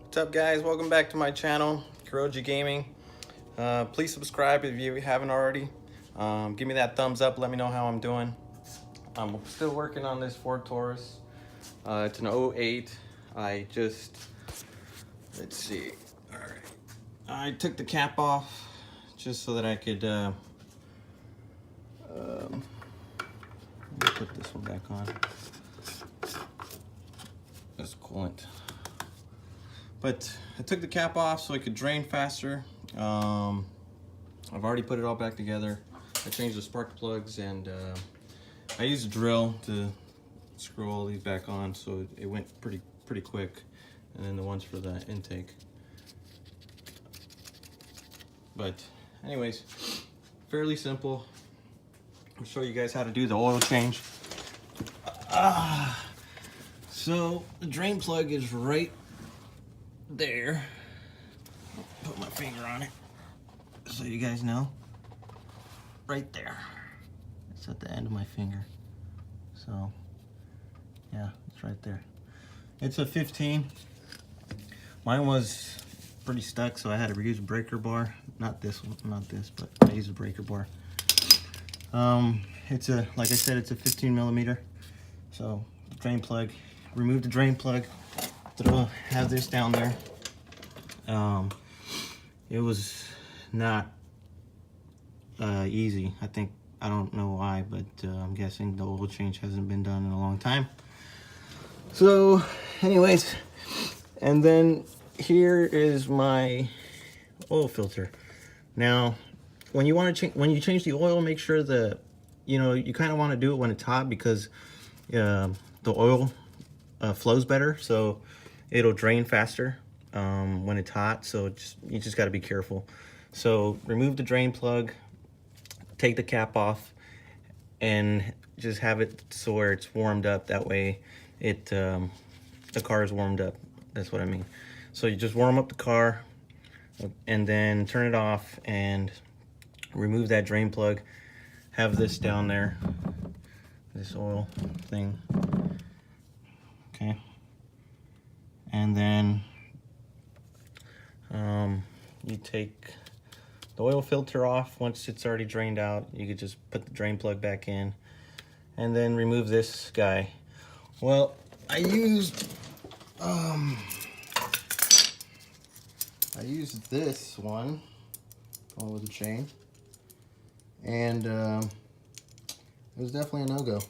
What's up, guys? Welcome back to my channel, Kuroji Gaming. Please subscribe if you haven't already. Give me that thumbs up. Let me know how I'm doing. I'm still working on this Ford Taurus. It's an '08. Let's see. All right. I took the cap off just so that I could let me put this one back on. That's coolant. But I took the cap off so it could drain faster. I've already put it all back together. I changed the spark plugs, and I used a drill to screw all these back on, so it went pretty quick. And then the ones for the intake. But anyways, fairly simple. I'll show you guys how to do the oil change. So the drain plug is right there. Put my finger on it so you guys know. Right there. It's at the end of my finger. So yeah, it's right there. It's a 15. Mine was pretty stuck, so I had to use a breaker bar. Not this one, not this, but I used a breaker bar. It's a, like I said, it's a 15 millimeter. So drain plug, remove the drain plug, have this down there. It was not easy. I don't know why, but I'm guessing the oil change hasn't been done in a long time. So anyways, and then here is my oil filter. Now, when you want to when you change the oil, make sure that you kind of want to do it when it's hot, because the oil flows better, so it'll drain faster when it's hot. So you just got to be careful. So remove the drain plug, take the cap off, and just have it so where it's warmed up. That way the car is warmed up. That's what I mean. So you just warm up the car and then turn it off and remove that drain plug. Have this down there, this oil thing. Okay. And then you take the oil filter off. Once it's already drained out, you could just put the drain plug back in and then remove this guy. Well, I used this one with the chain, and it was definitely a no-go.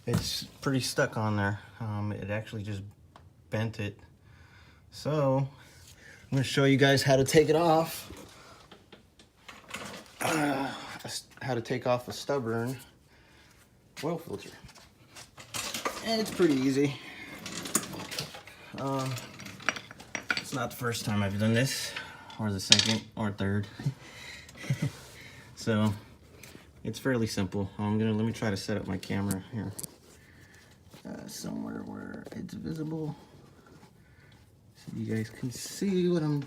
It's pretty stuck on there. It actually just bent it. So I'm going to show you guys how to take it off. How to take off a stubborn oil filter. And it's pretty easy. It's not the first time I've done this, or the second or third. So it's fairly simple. Let me try to set up my camera here somewhere where it's visible, so you guys can see what I'm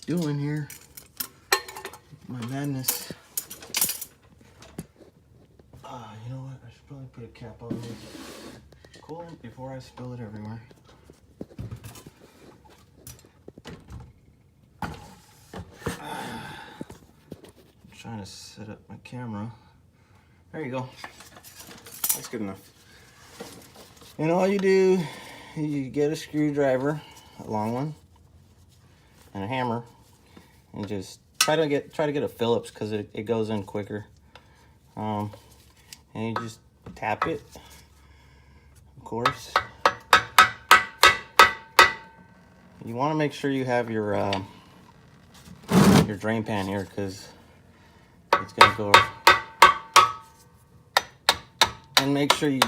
doing here. My madness. You know what? I should probably put a cap on this coolant before I spill it everywhere. Trying to set up my camera. There you go. That's good enough. And all you do is you get a screwdriver, a long one, and a hammer, and just try to get a Phillips, because it goes in quicker. And you just tap it, of course. You want to make sure you have your drain pan here, because it's gonna go. And make sure you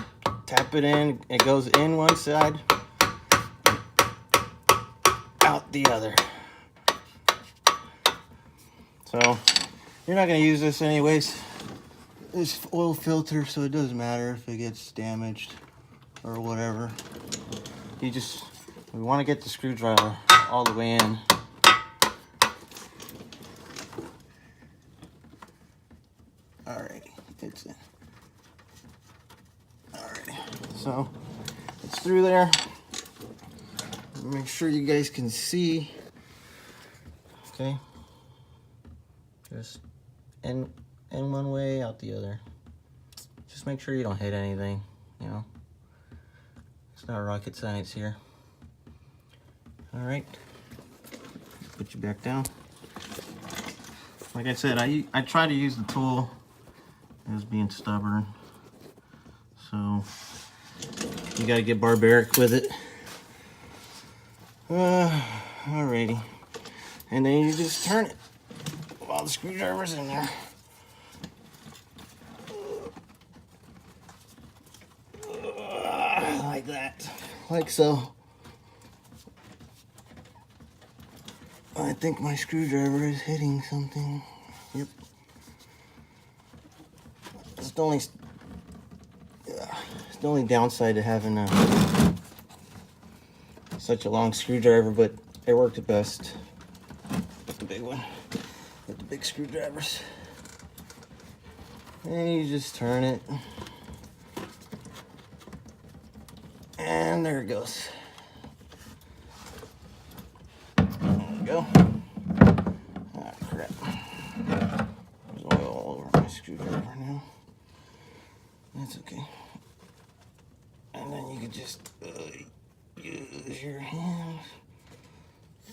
tap it in. It goes in one side, out the other. So you're not gonna use this anyways, this oil filter, so it doesn't matter if it gets damaged or whatever. We want to get the screwdriver all the way in. Alrighty, it's in. Alrighty, so it's through there. make sure you guys can see. Okay, just in one way, out the other. Just make sure you don't hit anything, you know. It's not rocket science here. All right, put you back down. Like I said, I try to use the tool as being stubborn, so you gotta get barbaric with it. Alrighty, and then you just turn it while the screwdriver's in there. Like that, like so. I think my screwdriver is hitting something. Yep. It's the only downside to having such a long screwdriver, but it worked the best with the big one, with the big screwdrivers. And you just turn it, and there it goes. Go. Ah, crap. There's oil all over my screwdriver now. That's okay. And then you can just use your hand,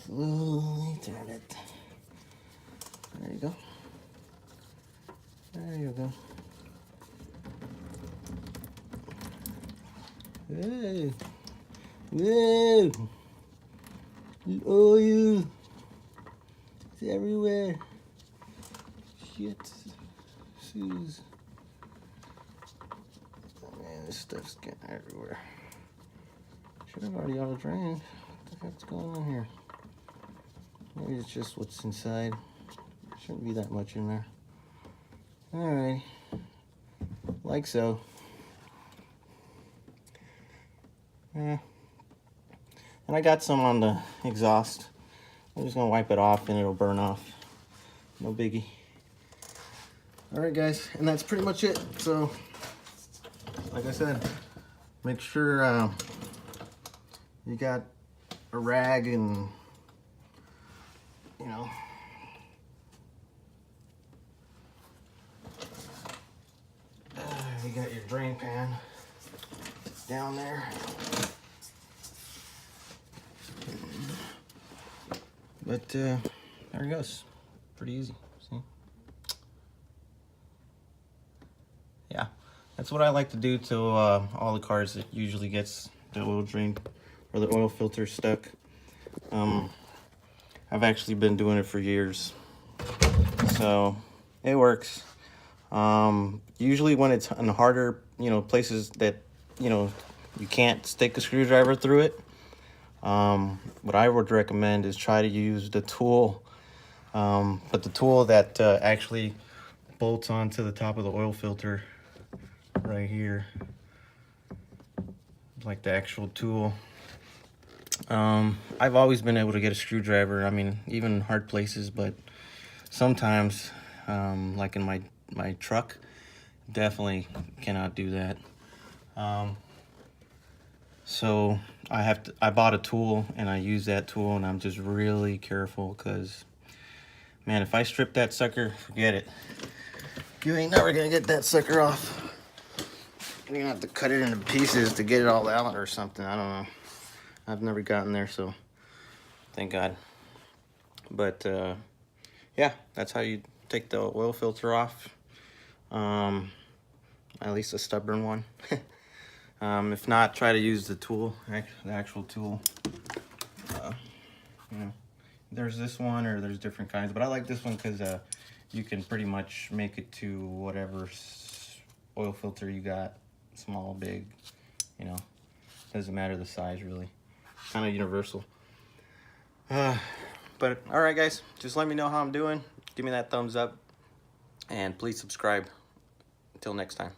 slowly turn it. There you go. There you go. Hey. Whoa. Oil. It's everywhere. Shit. Shoes. Oh man, this stuff's getting everywhere. Should have already auto drained. What the heck's going on here? Maybe it's just what's inside. Shouldn't be that much in there. Alright. Like so. Yeah. And I got some on the exhaust. I'm just gonna wipe it off and it'll burn off. No biggie. Alright guys, and that's pretty much it. So, like I said, make sure you got a rag and, you know, you got your drain pan down there. But there it goes. Pretty easy. See? Yeah, that's what I like to do to all the cars that usually gets the oil drain or the oil filter stuck. I've actually been doing it for years, so it works. Usually when it's in harder, you know, places that, you know, you can't stick a screwdriver through it, what I would recommend is try to use the tool, but the tool that actually bolts onto the top of the oil filter right here, like the actual tool. I've always been able to get a screwdriver, I mean, even in hard places, but sometimes, like in my truck, definitely cannot do that. So I bought a tool and I use that tool, and I'm just really careful because, man, if I strip that sucker, forget it. You ain't never gonna get that sucker off. You're gonna have to cut it into pieces to get it all out or something. I don't know. I've never gotten there, so thank God. But yeah, that's how you take the oil filter off. At least a stubborn one. If not, try to use the tool, the actual tool. You know, there's this one, or there's different kinds, but I like this one because you can pretty much make it to whatever oil filter you got, small, big, you know, doesn't matter the size really. Kind of universal. But all right, guys, just let me know how I'm doing. Give me that thumbs up, and please subscribe. Until next time.